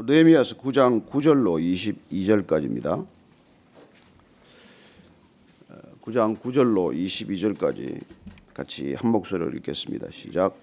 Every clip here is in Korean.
느헤미야서 9장 9절로 22절까지입니다. 9장 9절로 22절까지 같이 한 목소리로 읽겠습니다. 시작.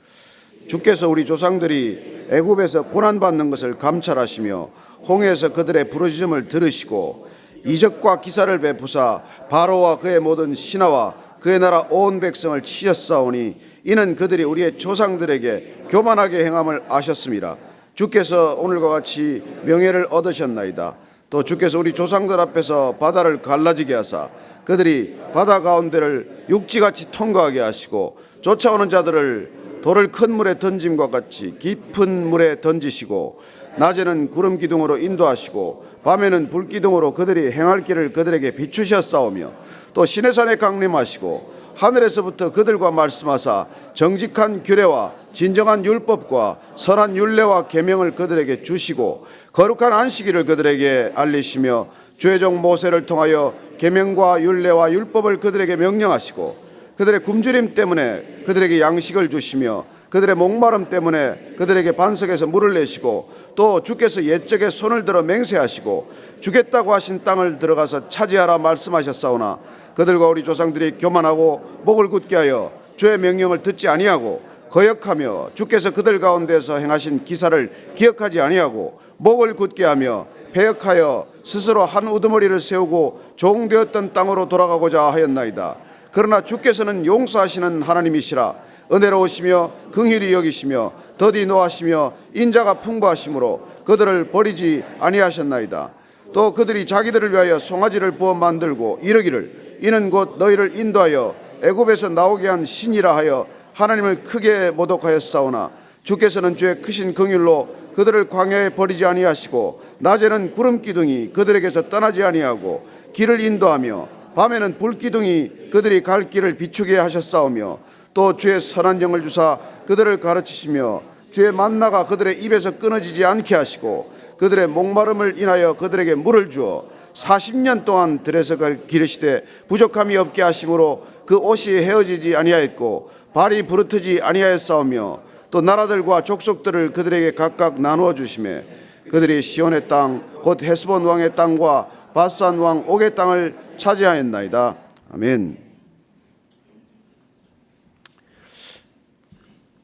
주께서 우리 조상들이 애굽에서 고난받는 것을 감찰하시며 홍해에서 그들의 부르짖음을 들으시고 이적과 기사를 베푸사 바로와 그의 모든 신하와 그의 나라 온 백성을 치셨사오니 이는 그들이 우리의 조상들에게 교만하게 행함을 아셨습니다. 주께서 오늘과 같이 명예를 얻으셨나이다. 또 주께서 우리 조상들 앞에서 바다를 갈라지게 하사 그들이 바다 가운데를 육지같이 통과하게 하시고 쫓아오는 자들을 돌을 큰 물에 던짐과 같이 깊은 물에 던지시고 낮에는 구름 기둥으로 인도하시고 밤에는 불 기둥으로 그들이 행할 길을 그들에게 비추셨사오며 또 시내산에 강림하시고 하늘에서부터 그들과 말씀하사 정직한 규례와 진정한 율법과 선한 율례와 계명을 그들에게 주시고 거룩한 안식일을 그들에게 알리시며 주의 종 모세를 통하여 계명과 율례와 율법을 그들에게 명령하시고 그들의 굶주림 때문에 그들에게 양식을 주시며 그들의 목마름 때문에 그들에게 반석에서 물을 내시고 또 주께서 옛적에 손을 들어 맹세하시고 주겠다고 하신 땅을 들어가서 차지하라 말씀하셨사오나 그들과 우리 조상들이 교만하고 목을 굳게 하여 주의 명령을 듣지 아니하고 거역하며 주께서 그들 가운데서 행하신 기사를 기억하지 아니하고 목을 굳게 하며 패역하여 스스로 한 우두머리를 세우고 종되었던 땅으로 돌아가고자 하였나이다. 그러나 주께서는 용서하시는 하나님이시라 은혜로우시며 긍휼히 여기시며 더디 노하시며 인자가 풍부하심으로 그들을 버리지 아니하셨나이다. 또 그들이 자기들을 위하여 송아지를 부어 만들고 이르기를 이는 곧 너희를 인도하여 애굽에서 나오게 한 신이라 하여 하나님을 크게 모독하였사오나 주께서는 주의 크신 긍휼로 그들을 광야에 버리지 아니하시고 낮에는 구름 기둥이 그들에게서 떠나지 아니하고 길을 인도하며 밤에는 불 기둥이 그들이 갈 길을 비추게 하셨사오며 또 주의 선한 영을 주사 그들을 가르치시며 주의 만나가 그들의 입에서 끊어지지 않게 하시고 그들의 목마름을 인하여 그들에게 물을 주어 40년 동안 들에서 기르시되 부족함이 없게 하심으로 그 옷이 헤어지지 아니하였고 발이 부르트지 아니하였사오며 또 나라들과 족속들을 그들에게 각각 나누어 주시매 그들이 시온의 땅 곧 헤스본 왕의 땅과 바산 왕 옥의 땅을 차지하였나이다. 아멘.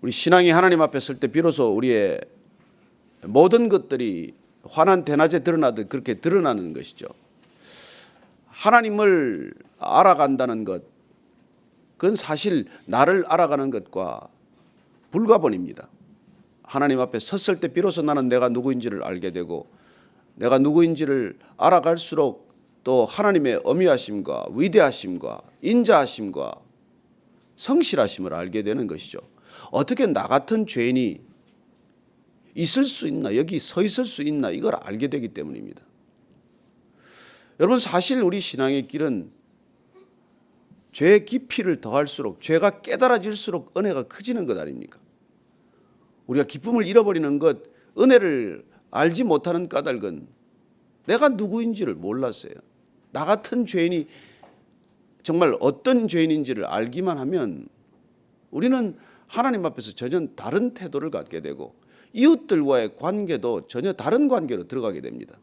우리 신앙이 하나님 앞에 설 때 비로소 우리의 모든 것들이 환한 대낮에 드러나듯 그렇게 드러나는 것이죠. 하나님을 알아간다는 것, 그건 사실 나를 알아가는 것과 불가분입니다. 하나님 앞에 섰을 때 비로소 나는 내가 누구인지를 알게 되고 내가 누구인지를 알아갈수록 또 하나님의 어미하심과 위대하심과 인자하심과 성실하심을 알게 되는 것이죠. 어떻게 나 같은 죄인이 있을 수 있나, 여기 서 있을 수 있나, 이걸 알게 되기 때문입니다. 여러분, 사실 우리 신앙의 길은 죄의 깊이를 더할수록 죄가 깨달아질수록 은혜가 커지는 것 아닙니까? 우리가 기쁨을 잃어버리는 것, 은혜를 알지 못하는 까닭은 내가 누구인지를 몰랐어요. 나 같은 죄인이 정말 어떤 죄인인지를 알기만 하면 우리는 하나님 앞에서 전혀 다른 태도를 갖게 되고 이웃들과의 관계도 전혀 다른 관계로 들어가게 됩니다.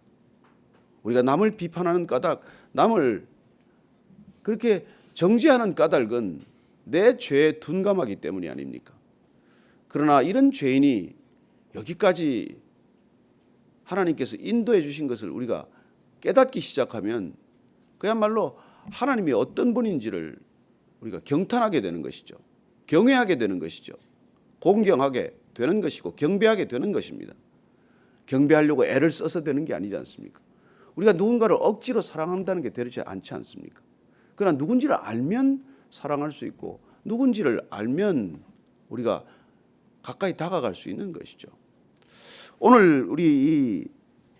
우리가 남을 비판하는 까닭, 남을 그렇게 정죄하는 까닭은 내 죄에 둔감하기 때문이 아닙니까? 그러나 이런 죄인이 여기까지 하나님께서 인도해 주신 것을 우리가 깨닫기 시작하면 그야말로 하나님이 어떤 분인지를 우리가 경탄하게 되는 것이죠. 경외하게 되는 것이죠. 공경하게 되는 것이고 경배하게 되는 것입니다. 경배하려고 애를 써서 되는 게 아니지 않습니까? 우리가 누군가를 억지로 사랑한다는 게 되지 않지 않습니까? 그러나 누군지를 알면 사랑할 수 있고 누군지를 알면 우리가 가까이 다가갈 수 있는 것이죠. 오늘 우리 이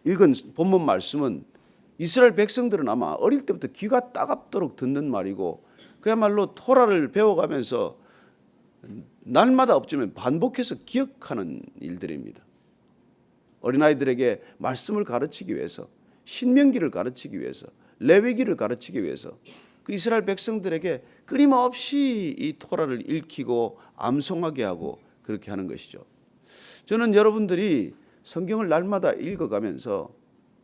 읽은 본문 말씀은 이스라엘 백성들은 아마 어릴 때부터 귀가 따갑도록 듣는 말이고 그야말로 토라를 배워가면서 날마다 없지만 반복해서 기억하는 일들입니다. 어린아이들에게 말씀을 가르치기 위해서, 신명기를 가르치기 위해서, 레위기를 가르치기 위해서 그 이스라엘 백성들에게 끊임없이 이 토라를 읽히고 암송하게 하고 그렇게 하는 것이죠. 저는 여러분들이 성경을 날마다 읽어가면서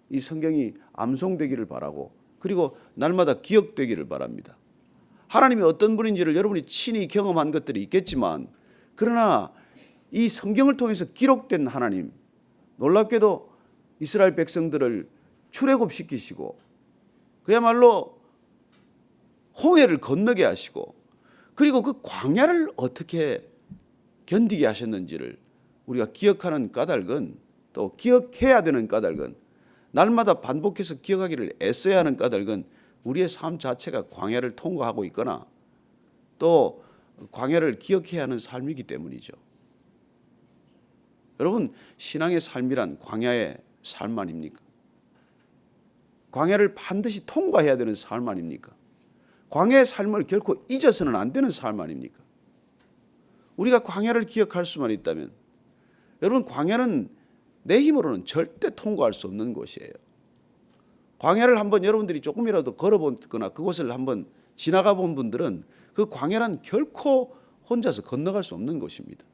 이 성경이 암송되기를 바라고, 그리고 날마다 기억되기를 바랍니다. 하나님이 어떤 분인지를 여러분이 친히 경험한 것들이 있겠지만, 그러나 이 성경을 통해서 기록된 하나님, 놀랍게도 이스라엘 백성들을 출애굽시키시고 그야말로 홍해를 건너게 하시고, 그리고 그 광야를 어떻게 견디게 하셨는지를 우리가 기억하는 까닭은, 또 기억해야 되는 까닭은, 날마다 반복해서 기억하기를 애써야 하는 까닭은 우리의 삶 자체가 광야를 통과하고 있거나 또 광야를 기억해야 하는 삶이기 때문이죠. 여러분, 신앙의 삶이란 광야의 삶 아닙니까? 광야를 반드시 통과해야 되는 삶 아닙니까? 광야의 삶을 결코 잊어서는 안 되는 삶 아닙니까? 우리가 광야를 기억할 수만 있다면, 여러분, 광야는 내 힘으로는 절대 통과할 수 없는 곳이에요. 광야를 한번 여러분들이 조금이라도 걸어보거나 그곳을 한번 지나가 본 분들은 그 광야란 결코 혼자서 건너갈 수 없는 곳입니다.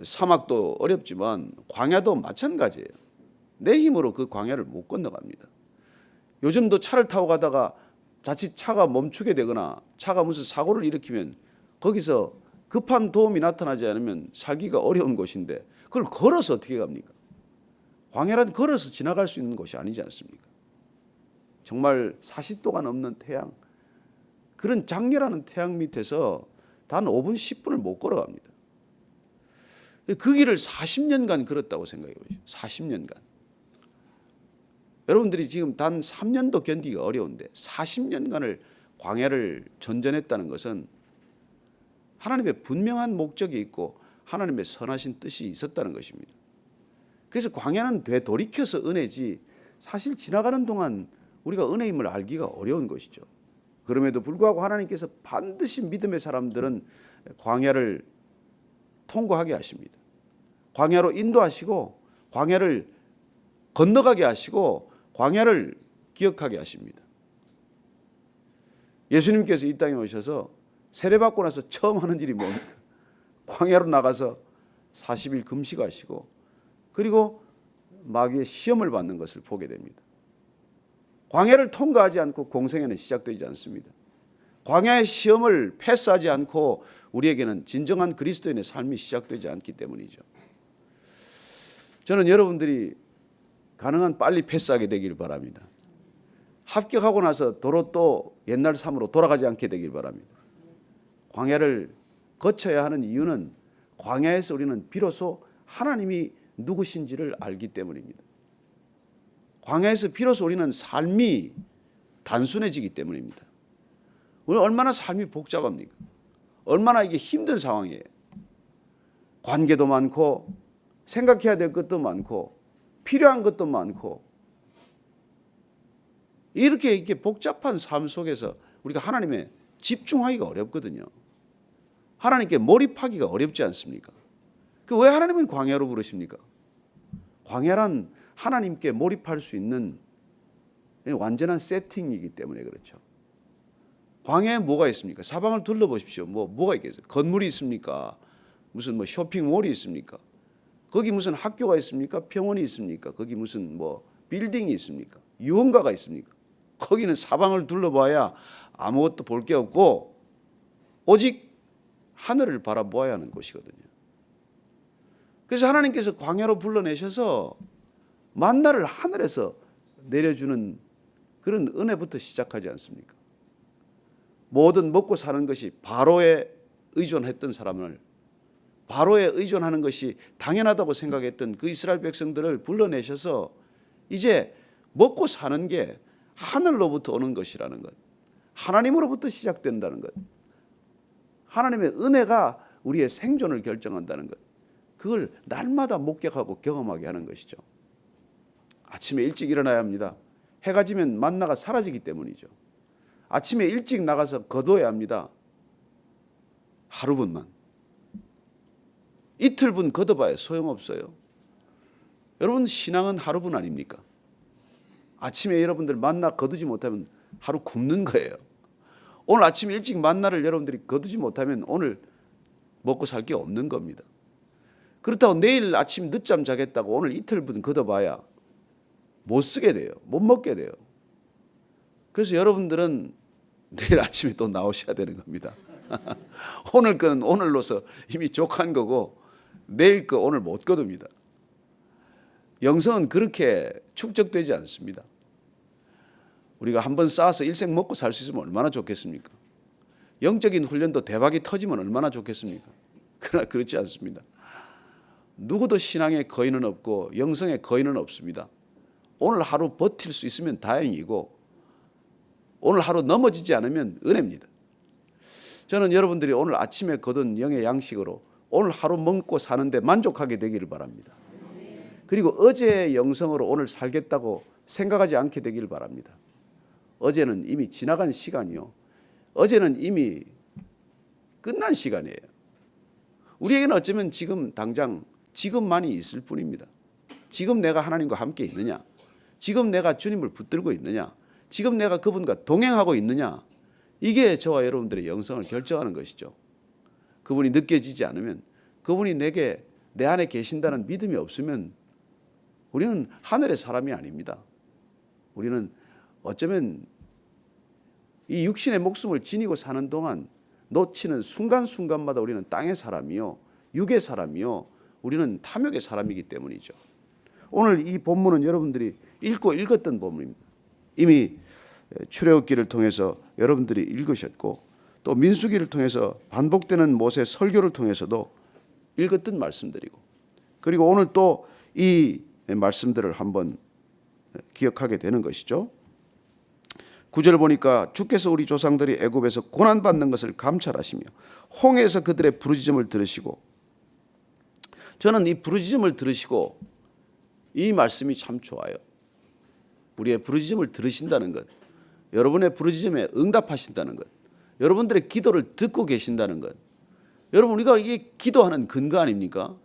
사막도 어렵지만 광야도 마찬가지예요. 내 힘으로 그 광야를 못 건너갑니다. 요즘도 차를 타고 가다가 자칫 차가 멈추게 되거나 차가 무슨 사고를 일으키면 거기서 급한 도움이 나타나지 않으면 살기가 어려운 곳인데, 그걸 걸어서 어떻게 갑니까? 광야란 걸어서 지나갈 수 있는 곳이 아니지 않습니까? 정말 40도가 넘는 태양, 그런 장렬하는 태양 밑에서 단 5분 10분을 못 걸어갑니다. 그 길을 40년간 걸었다고 생각해 보시죠. 40년간. 여러분들이 지금 단 3년도 견디기가 어려운데 40년간을 광야를 전전했다는 것은 하나님의 분명한 목적이 있고 하나님의 선하신 뜻이 있었다는 것입니다. 그래서 광야는 되돌이켜서 은혜지, 사실 지나가는 동안 우리가 은혜임을 알기가 어려운 것이죠. 그럼에도 불구하고 하나님께서 반드시 믿음의 사람들은 광야를 통과하게 하십니다. 광야로 인도하시고 광야를 건너가게 하시고 광야를 기억하게 하십니다. 예수님께서 이 땅에 오셔서 세례받고 나서 처음 하는 일이 뭡니까? 광야로 나가서 40일 금식하시고 그리고 마귀의 시험을 받는 것을 보게 됩니다. 광야를 통과하지 않고 공생애는 시작되지 않습니다. 광야의 시험을 패스하지 않고 우리에게는 진정한 그리스도인의 삶이 시작되지 않기 때문이죠. 저는 여러분들이 가능한 빨리 패스하게 되길 바랍니다. 합격하고 나서 도로 또 옛날 삶으로 돌아가지 않게 되길 바랍니다. 광야를 거쳐야 하는 이유는 광야에서 우리는 비로소 하나님이 누구신지를 알기 때문입니다. 광야에서 비로소 우리는 삶이 단순해지기 때문입니다. 우리는 얼마나 삶이 복잡합니까? 얼마나 이게 힘든 상황이에요. 관계도 많고 생각해야 될 것도 많고 필요한 것도 많고, 이렇게 복잡한 삶 속에서 우리가 하나님에 집중하기가 어렵거든요. 하나님께 몰입하기가 어렵지 않습니까? 그 왜 하나님은 광야로 부르십니까? 광야란 하나님께 몰입할 수 있는 완전한 세팅이기 때문에 그렇죠. 광야에 뭐가 있습니까? 사방을 둘러보십시오. 뭐가 있겠어요? 건물이 있습니까? 무슨 쇼핑몰이 있습니까? 거기 무슨 학교가 있습니까? 병원이 있습니까? 거기 무슨 빌딩이 있습니까? 유흥가가 있습니까? 거기는 사방을 둘러봐야 아무것도 볼 게 없고 오직 하늘을 바라보아야 하는 곳이거든요. 그래서 하나님께서 광야로 불러내셔서 만나를 하늘에서 내려주는 그런 은혜부터 시작하지 않습니까? 모든 먹고 사는 것이 바로에 의존했던 사람을, 바로에 의존하는 것이 당연하다고 생각했던 그 이스라엘 백성들을 불러내셔서 이제 먹고 사는 게 하늘로부터 오는 것이라는 것, 하나님으로부터 시작된다는 것, 하나님의 은혜가 우리의 생존을 결정한다는 것, 그걸 날마다 목격하고 경험하게 하는 것이죠. 아침에 일찍 일어나야 합니다. 해가 지면 만나가 사라지기 때문이죠. 아침에 일찍 나가서 거둬야 합니다. 하루분만. 이틀분 걷어봐야 소용없어요. 여러분, 신앙은 하루분 아닙니까? 아침에 여러분들 만나 거두지 못하면 하루 굶는 거예요. 오늘 아침 일찍 만나를 여러분들이 거두지 못하면 오늘 먹고 살 게 없는 겁니다. 그렇다고 내일 아침 늦잠 자겠다고 오늘 이틀분 걷어봐야 못 쓰게 돼요. 못 먹게 돼요. 그래서 여러분들은 내일 아침에 또 나오셔야 되는 겁니다. 오늘 거는 오늘로서 이미 족한 거고 내일 거 오늘 못 거둡니다. 영성은 그렇게 축적되지 않습니다. 우리가 한번 쌓아서 일생 먹고 살 수 있으면 얼마나 좋겠습니까? 영적인 훈련도 대박이 터지면 얼마나 좋겠습니까? 그러나 그렇지 않습니다. 누구도 신앙의 거인은 없고 영성의 거인은 없습니다. 오늘 하루 버틸 수 있으면 다행이고 오늘 하루 넘어지지 않으면 은혜입니다. 저는 여러분들이 오늘 아침에 거둔 영의 양식으로 오늘 하루 먹고 사는데 만족하게 되기를 바랍니다. 그리고 어제의 영성으로 오늘 살겠다고 생각하지 않게 되기를 바랍니다. 어제는 이미 지나간 시간이요. 어제는 이미 끝난 시간이에요. 우리에게는 어쩌면 지금 당장 지금만이 있을 뿐입니다. 지금 내가 하나님과 함께 있느냐? 지금 내가 주님을 붙들고 있느냐? 지금 내가 그분과 동행하고 있느냐? 이게 저와 여러분들의 영성을 결정하는 것이죠. 그분이 느껴지지 않으면, 그분이 내게 내 안에 계신다는 믿음이 없으면 우리는 하늘의 사람이 아닙니다. 우리는 어쩌면 이 육신의 목숨을 지니고 사는 동안 놓치는 순간순간마다 우리는 땅의 사람이요, 육의 사람이요, 우리는 탐욕의 사람이기 때문이죠. 오늘 이 본문은 여러분들이 읽고 읽었던 본문입니다. 이미 출애굽기를 통해서 여러분들이 읽으셨고 또 민수기를 통해서 반복되는 모세 설교를 통해서도 읽었던 말씀들이고, 그리고 오늘 또 이 말씀들을 한번 기억하게 되는 것이죠. 9절 보니까 주께서 우리 조상들이 애굽에서 고난받는 것을 감찰하시며 홍해에서 그들의 부르짖음을 들으시고, 저는 이 부르짖음을 들으시고 이 말씀이 참 좋아요. 우리의 부르짖음을 들으신다는 것, 여러분의 부르짖음에 응답하신다는 것, 여러분들의 기도를 듣고 계신다는 것, 여러분 우리가 이게 기도하는 근거 아닙니까?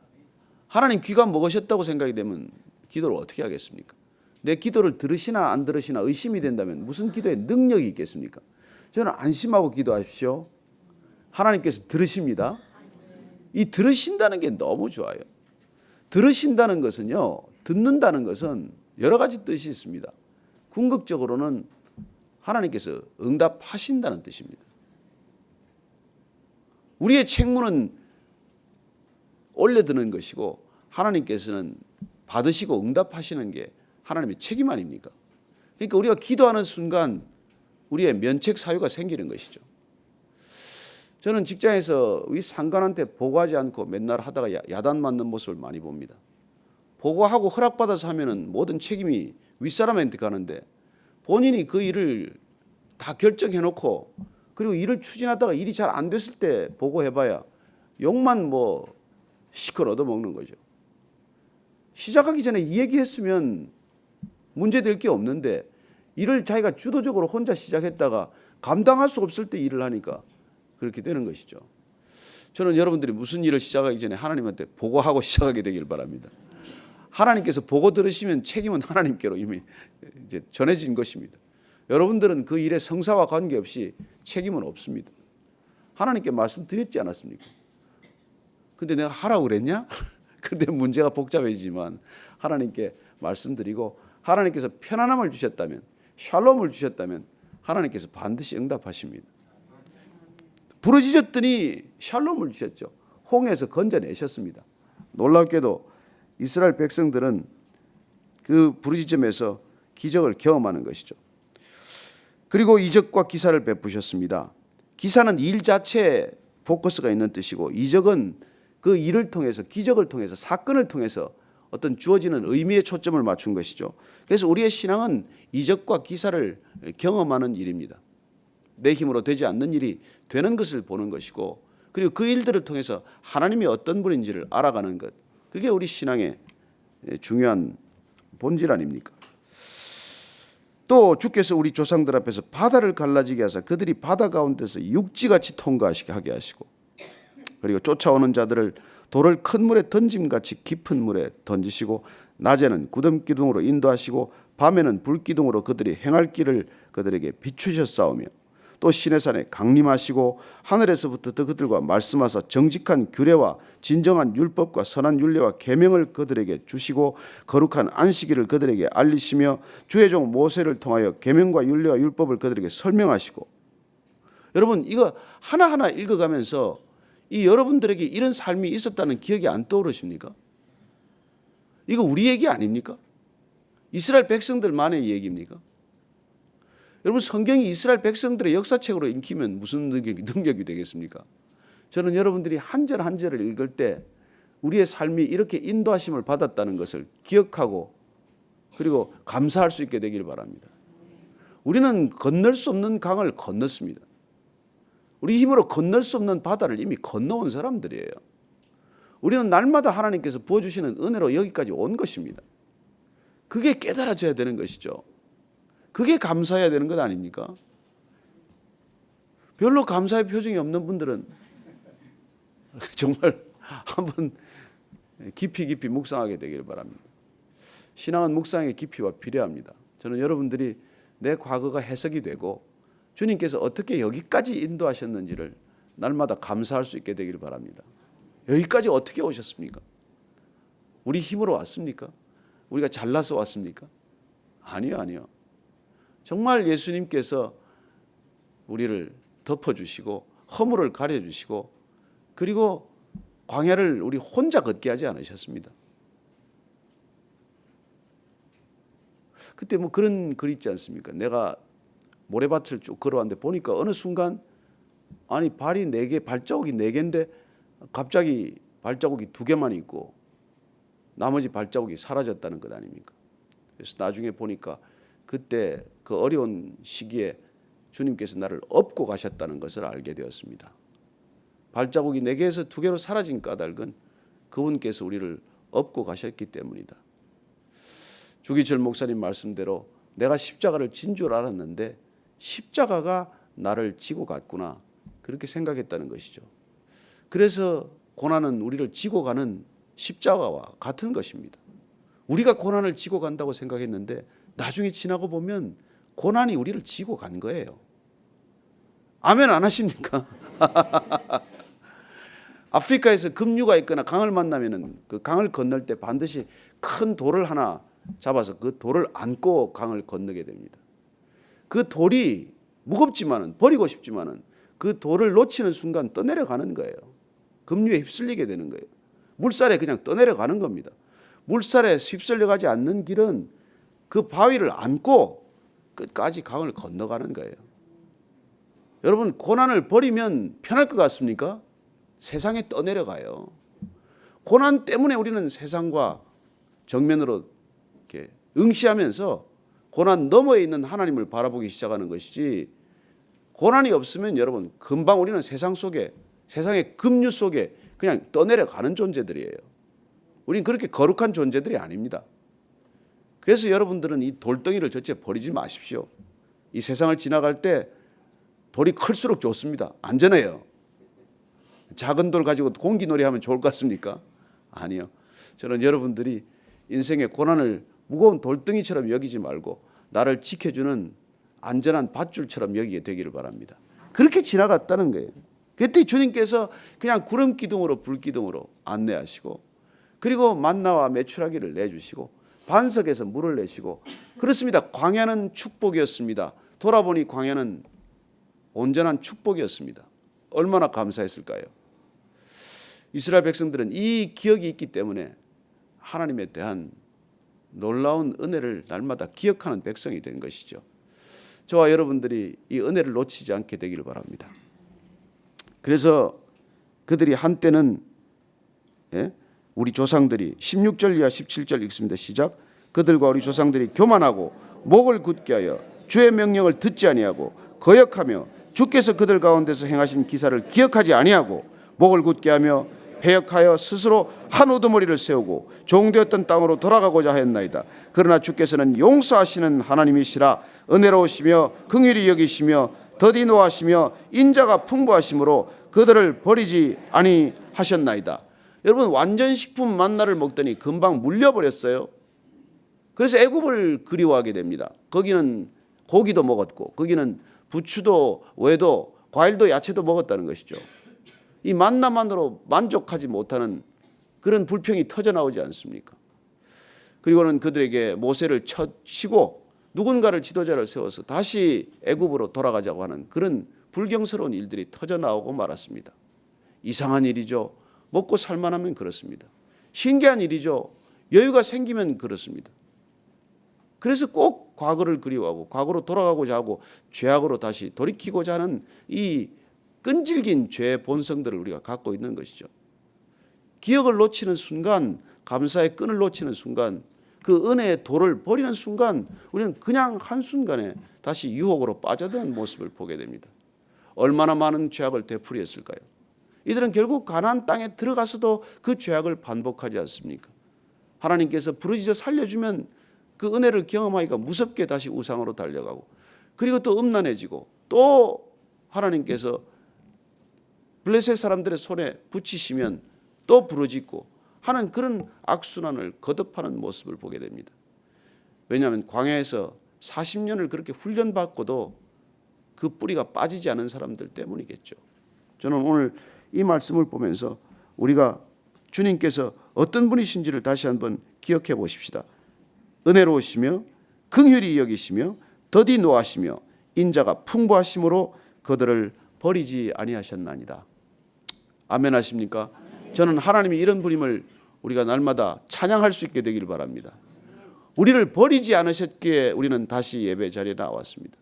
하나님 귀가 먹으셨다고 생각이 되면 기도를 어떻게 하겠습니까? 내 기도를 들으시나 안 들으시나 의심이 된다면 무슨 기도에 능력이 있겠습니까? 저는 안심하고 기도하십시오. 하나님께서 들으십니다. 이 들으신다는 게 너무 좋아요. 들으신다는 것은요, 듣는다는 것은 여러 가지 뜻이 있습니다. 궁극적으로는 하나님께서 응답하신다는 뜻입니다. 우리의 책무는 올려드는 것이고 하나님께서는 받으시고 응답하시는 게 하나님의 책임 아닙니까? 그러니까 우리가 기도하는 순간 우리의 면책 사유가 생기는 것이죠. 저는 직장에서 위 상관한테 보고하지 않고 맨날 하다가 야단 맞는 모습을 많이 봅니다. 보고하고 허락받아서 하면은 모든 책임이 윗사람한테 가는데 본인이 그 일을 다 결정해놓고 그리고 일을 추진하다가 일이 잘 안 됐을 때 보고해봐야 욕만 뭐 시컷 얻어먹는 거죠. 시작하기 전에 이 얘기했으면 문제될 게 없는데 일을 자기가 주도적으로 혼자 시작했다가 감당할 수 없을 때 일을 하니까 그렇게 되는 것이죠. 저는 여러분들이 무슨 일을 시작하기 전에 하나님한테 보고하고 시작하게 되길 바랍니다. 하나님께서 보고 들으시면 책임은 하나님께로 이미 이제 전해진 것입니다. 여러분들은 그 일의 성사와 관계없이 책임은 없습니다. 하나님께 말씀드렸지 않았습니까? 근데 내가 하라고 그랬냐? 근데 문제가 복잡해지지만 하나님께 말씀드리고 하나님께서 편안함을 주셨다면, 샬롬을 주셨다면 하나님께서 반드시 응답하십니다. 부르짖었더니 샬롬을 주셨죠. 홍해에서 건져내셨습니다. 놀랍게도 이스라엘 백성들은 그 부르짖음에서 기적을 경험하는 것이죠. 그리고 이적과 기사를 베푸셨습니다. 기사는 일 자체에 포커스가 있는 뜻이고 이적은 그 일을 통해서, 기적을 통해서, 사건을 통해서 어떤 주어지는 의미에 초점을 맞춘 것이죠. 그래서 우리의 신앙은 이적과 기사를 경험하는 일입니다. 내 힘으로 되지 않는 일이 되는 것을 보는 것이고, 그리고 그 일들을 통해서 하나님이 어떤 분인지를 알아가는 것, 그게 우리 신앙의 중요한 본질 아닙니까? 또 주께서 우리 조상들 앞에서 바다를 갈라지게 하사 그들이 바다 가운데서 육지같이 통과하게 하시고, 그리고 쫓아오는 자들을 돌을 큰 물에 던짐같이 깊은 물에 던지시고, 낮에는 구름 기둥으로 인도하시고 밤에는 불 기둥으로 그들이 행할 길을 그들에게 비추셨사오며, 또 시내산에 강림하시고 하늘에서부터 더 그들과 말씀하사 정직한 규례와 진정한 율법과 선한 율례와 계명을 그들에게 주시고 거룩한 안식일을 그들에게 알리시며 주의 종 모세를 통하여 계명과 율례와 율법을 그들에게 설명하시고. 여러분, 이거 하나하나 읽어가면서 이 여러분들에게 이런 삶이 있었다는 기억이 안 떠오르십니까? 이거 우리 얘기 아닙니까? 이스라엘 백성들만의 얘기입니까? 여러분, 성경이 이스라엘 백성들의 역사책으로 읽히면 무슨 능력이 되겠습니까? 저는 여러분들이 한 절 한 절을 읽을 때 우리의 삶이 이렇게 인도하심을 받았다는 것을 기억하고 그리고 감사할 수 있게 되길 바랍니다. 우리는 건널 수 없는 강을 건넜습니다. 우리 힘으로 건널 수 없는 바다를 이미 건너온 사람들이에요. 우리는 날마다 하나님께서 부어주시는 은혜로 여기까지 온 것입니다. 그게 깨달아져야 되는 것이죠. 그게 감사해야 되는 것 아닙니까? 별로 감사의 표정이 없는 분들은 정말 한번 깊이 묵상하게 되길 바랍니다. 신앙은 묵상의 깊이가 필요합니다. 저는 여러분들이 내 과거가 해석이 되고 주님께서 어떻게 여기까지 인도하셨는지를 날마다 감사할 수 있게 되길 바랍니다. 여기까지 어떻게 오셨습니까? 우리 힘으로 왔습니까? 우리가 잘나서 왔습니까? 아니요. 정말 예수님께서 우리를 덮어주시고 허물을 가려주시고 그리고 광야를 우리 혼자 걷게 하지 않으셨습니다. 그때 뭐 그런 글 있지 않습니까? 내가 모래밭을 쭉 걸어왔는데 보니까 어느 순간 아니 발이 4개, 발자국이 4개인데 갑자기 발자국이 2개만 있고 나머지 발자국이 사라졌다는 것 아닙니까? 그래서 나중에 보니까 그때 그 어려운 시기에 주님께서 나를 업고 가셨다는 것을 알게 되었습니다. 발자국이 4개에서 2개로 사라진 까닭은 그분께서 우리를 업고 가셨기 때문이다. 주기철 목사님 말씀대로 내가 십자가를 진 줄 알았는데 십자가가 나를 지고 갔구나, 그렇게 생각했다는 것이죠. 그래서 고난은 우리를 지고 가는 십자가와 같은 것입니다. 우리가 고난을 지고 간다고 생각했는데 나중에 지나고 보면 고난이 우리를 지고 간 거예요. 아멘 안 하십니까? 아프리카에서 급류가 있거나 강을 만나면은 그 강을 건널 때 반드시 큰 돌을 하나 잡아서 그 돌을 안고 강을 건너게 됩니다. 그 돌이 무겁지만은 버리고 싶지만은 그 돌을 놓치는 순간 떠내려가는 거예요. 급류에 휩쓸리게 되는 거예요. 물살에 그냥 떠내려가는 겁니다. 물살에 휩쓸려가지 않는 길은 그 바위를 안고 끝까지 강을 건너가는 거예요. 여러분, 고난을 버리면 편할 것 같습니까? 세상에 떠내려가요. 고난 때문에 우리는 세상과 정면으로 이렇게 응시하면서 고난 너머에 있는 하나님을 바라보기 시작하는 것이지, 고난이 없으면 여러분 금방 우리는 세상 속에, 세상의 급류 속에 그냥 떠내려가는 존재들이에요. 우린 그렇게 거룩한 존재들이 아닙니다. 그래서 여러분들은 이 돌덩이를 절대 버리지 마십시오. 이 세상을 지나갈 때 돌이 클수록 좋습니다. 안전해요. 작은 돌 가지고 공기놀이 하면 좋을 것 같습니까? 아니요. 저는 여러분들이 인생의 고난을 무거운 돌덩이처럼 여기지 말고 나를 지켜주는 안전한 밧줄처럼 여기게 되기를 바랍니다. 그렇게 지나갔다는 거예요. 그때 주님께서 그냥 구름 기둥으로 불 기둥으로 안내하시고, 그리고 만나와 메추라기를 내주시고 반석에서 물을 내시고, 그렇습니다. 광야는 축복이었습니다. 돌아보니 광야는 온전한 축복이었습니다. 얼마나 감사했을까요? 이스라엘 백성들은 이 기억이 있기 때문에 하나님에 대한 놀라운 은혜를 날마다 기억하는 백성이 된 것이죠. 저와 여러분들이 이 은혜를 놓치지 않게 되기를 바랍니다. 그래서 그들이 한때는, 우리 조상들이 16절 이하 17절 읽습니다. 시작. 그들과 우리 조상들이 교만하고 목을 굳게 하여 주의 명령을 듣지 아니하고 거역하며 주께서 그들 가운데서 행하신 기사를 기억하지 아니하고 목을 굳게 하며 배역하여 스스로 한 우두머리를 세우고 종되었던 땅으로 돌아가고자 하였나이다. 그러나 주께서는 용서하시는 하나님이시라 은혜로우시며 긍휼히 여기시며 더디 노하시며 인자가 풍부하심으로 그들을 버리지 아니하셨나이다. 여러분, 완전식품 만나를 먹더니 금방 물려버렸어요. 그래서 애굽을 그리워하게 됩니다. 거기는 고기도 먹었고 거기는 부추도 외도 과일도 야채도 먹었다는 것이죠. 이 만나만으로 만족하지 못하는 그런 불평이 터져나오지 않습니까? 그리고는 그들에게 모세를 치고 누군가를 지도자를 세워서 다시 애굽으로 돌아가자고 하는 그런 불경스러운 일들이 터져나오고 말았습니다. 이상한 일이죠. 먹고 살만하면 그렇습니다. 신기한 일이죠. 여유가 생기면 그렇습니다. 그래서 꼭 과거를 그리워하고 과거로 돌아가고자 하고 죄악으로 다시 돌이키고자 하는 이 끈질긴 죄의 본성들을 우리가 갖고 있는 것이죠. 기억을 놓치는 순간, 감사의 끈을 놓치는 순간, 그 은혜의 돌을 버리는 순간 우리는 그냥 한순간에 다시 유혹으로 빠져드는 모습을 보게 됩니다. 얼마나 많은 죄악을 되풀이했을까요? 이들은 결국 가나안 땅에 들어가서도 그 죄악을 반복하지 않습니까? 하나님께서 부르짖어 살려주면 그 은혜를 경험하기가 무섭게 다시 우상으로 달려가고, 그리고 또 음란해지고, 또 하나님께서 블레셋 사람들의 손에 붙이시면 또 부르짖고 하는 그런 악순환을 거듭하는 모습을 보게 됩니다. 왜냐하면 광야에서 40년을 그렇게 훈련받고도 그 뿌리가 빠지지 않은 사람들 때문이겠죠. 저는 오늘 이 말씀을 보면서 우리가 주님께서 어떤 분이신지를 다시 한번 기억해 보십시다. 은혜로우시며 긍휼히 여기시며 더디 노하시며 인자가 풍부하심으로 그들을 버리지 아니하셨나이다. 아멘 하십니까? 저는 하나님이 이런 분임을 우리가 날마다 찬양할 수 있게 되길 바랍니다. 우리를 버리지 않으셨기에 우리는 다시 예배 자리에 나왔습니다.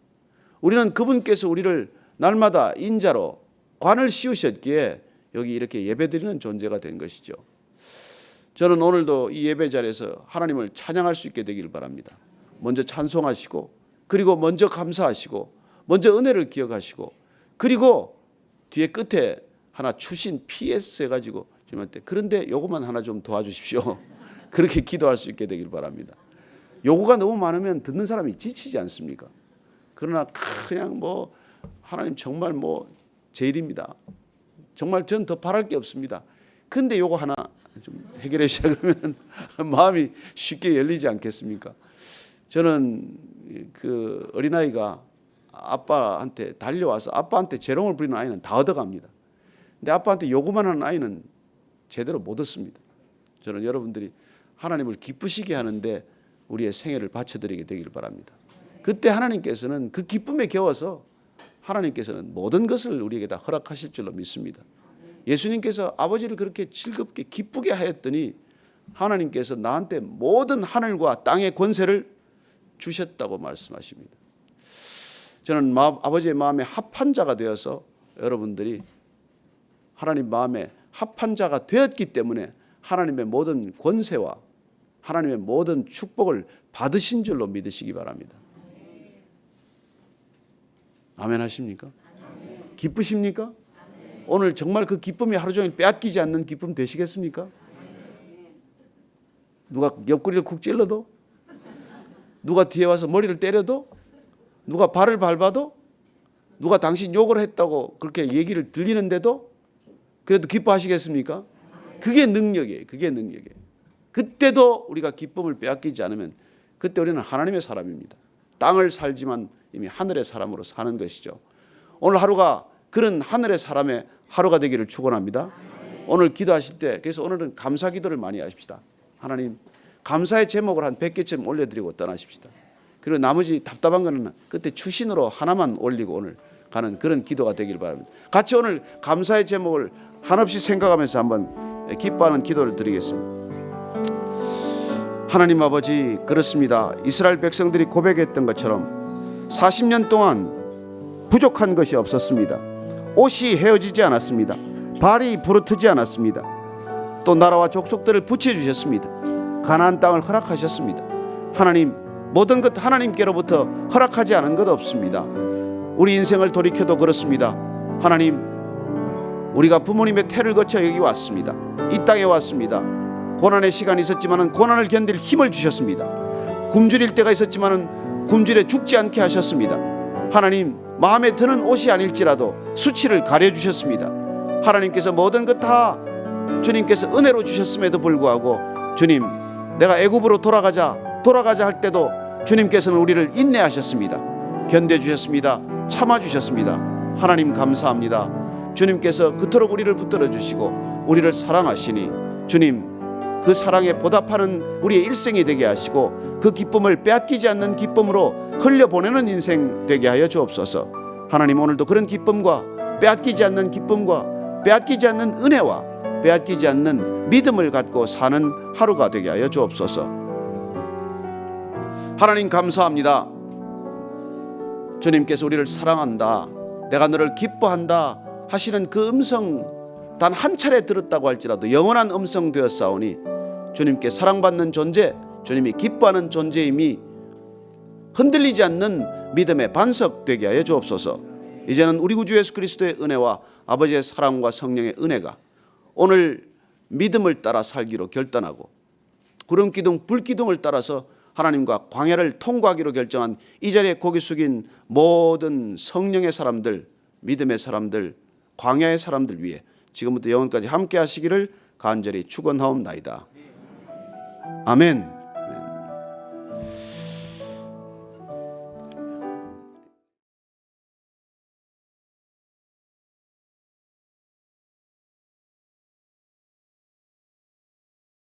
우리는 그분께서 우리를 날마다 인자로 관을 씌우셨기에 여기 이렇게 예배드리는 존재가 된 것이죠. 저는 오늘도 이 예배 자리에서 하나님을 찬양할 수 있게 되길 바랍니다. 먼저 찬송하시고, 그리고 먼저 감사하시고, 먼저 은혜를 기억하시고, 그리고 뒤에 끝에 하나 추신 PS 해가지고 주님한테 그런데 요거만 하나 좀 도와주십시오. 그렇게 기도할 수 있게 되길 바랍니다. 요구가 너무 많으면 듣는 사람이 지치지 않습니까? 그러나 그냥 뭐 하나님 정말 뭐 제 일입니다. 정말 전 더 바랄 게 없습니다. 근데 요거 하나 좀 해결해 주시라 그러면 마음이 쉽게 열리지 않겠습니까? 저는 그 어린아이가 아빠한테 달려와서 아빠한테 재롱을 부리는 아이는 다 얻어갑니다. 근데 아빠한테 요구만 하는 아이는 제대로 못 얻습니다. 저는 여러분들이 하나님을 기쁘시게 하는데 우리의 생애를 바쳐드리게 되길 바랍니다. 그때 하나님께서는 그 기쁨에 겨워서 하나님께서는 모든 것을 우리에게 다 허락하실 줄로 믿습니다. 예수님께서 아버지를 그렇게 즐겁게 기쁘게 하였더니 하나님께서 나한테 모든 하늘과 땅의 권세를 주셨다고 말씀하십니다. 저는 아버지의 마음에 합한 자가 되어서 여러분들이 하나님 마음에 합한 자가 되었기 때문에 하나님의 모든 권세와 하나님의 모든 축복을 받으신 줄로 믿으시기 바랍니다. 아멘 하십니까? 기쁘십니까? 오늘 정말 그 기쁨이 하루 종일 빼앗기지 않는 기쁨 되시겠습니까? 누가 옆구리를 쿡 찔러도, 누가 뒤에 와서 머리를 때려도, 누가 발을 밟아도, 누가 당신 욕을 했다고 그렇게 얘기를 들리는데도 그래도 기뻐하시겠습니까? 그게 능력이에요. 그게 능력이에요. 그때도 우리가 기쁨을 빼앗기지 않으면 그때 우리는 하나님의 사람입니다. 땅을 살지만 이미 하늘의 사람으로 사는 것이죠. 오늘 하루가 그런 하늘의 사람의 하루가 되기를 축원합니다. 오늘 기도하실 때 그래서 오늘은 감사 기도를 많이 하십시다. 하나님 감사의 제목을 한 100개쯤 올려드리고 떠나십시다. 그리고 나머지 답답한 거는 그때 추신으로 하나만 올리고 오늘 가는 그런 기도가 되길 바랍니다. 같이 오늘 감사의 제목을 한없이 생각하면서 한번 기뻐하는 기도를 드리겠습니다. 하나님 아버지, 그렇습니다. 이스라엘 백성들이 고백했던 것처럼 40년 동안 부족한 것이 없었습니다. 옷이 헤어지지 않았습니다. 발이 부르트지 않았습니다. 또 나라와 족속들을 붙여주셨습니다. 가나안 땅을 허락하셨습니다. 하나님, 모든 것 하나님께로부터 허락하지 않은 것 없습니다. 우리 인생을 돌이켜도 그렇습니다. 하나님, 우리가 부모님의 태를 거쳐 여기 왔습니다. 이 땅에 왔습니다. 고난의 시간이 있었지만 고난을 견딜 힘을 주셨습니다. 굶주릴 때가 있었지만 굶주려 죽지 않게 하셨습니다. 하나님, 마음에 드는 옷이 아닐지라도 수치를 가려주셨습니다. 하나님께서 모든 것 다 주님께서 은혜로 주셨음에도 불구하고 주님, 내가 애굽으로 돌아가자 할 때도 주님께서는 우리를 인내하셨습니다. 견뎌주셨습니다. 참아주셨습니다. 하나님 감사합니다. 주님께서 그토록 우리를 붙들어 주시고 우리를 사랑하시니 주님, 그 사랑에 보답하는 우리의 일생이 되게 하시고 그 기쁨을 빼앗기지 않는 기쁨으로 흘려보내는 인생 되게 하여 주옵소서. 하나님, 오늘도 그런 기쁨과 빼앗기지 않는 기쁨과 빼앗기지 않는 은혜와 빼앗기지 않는 믿음을 갖고 사는 하루가 되게 하여 주옵소서. 하나님 감사합니다. 주님께서 우리를 사랑한다, 내가 너를 기뻐한다 하시는 그 음성 단 한 차례 들었다고 할지라도 영원한 음성 되었사오니 주님께 사랑받는 존재, 주님이 기뻐하는 존재임이 흔들리지 않는 믿음의 반석 되게 하여 주옵소서. 이제는 우리 구주 예수 그리스도의 은혜와 아버지의 사랑과 성령의 은혜가 오늘 믿음을 따라 살기로 결단하고 구름기둥 불기둥을 따라서 하나님과 광야를 통과하기로 결정한 이 자리에 고개 숙인 모든 성령의 사람들, 믿음의 사람들, 광야의 사람들 위해 지금부터 영원까지 함께 하시기를 간절히 축원하옵나이다. 아멘.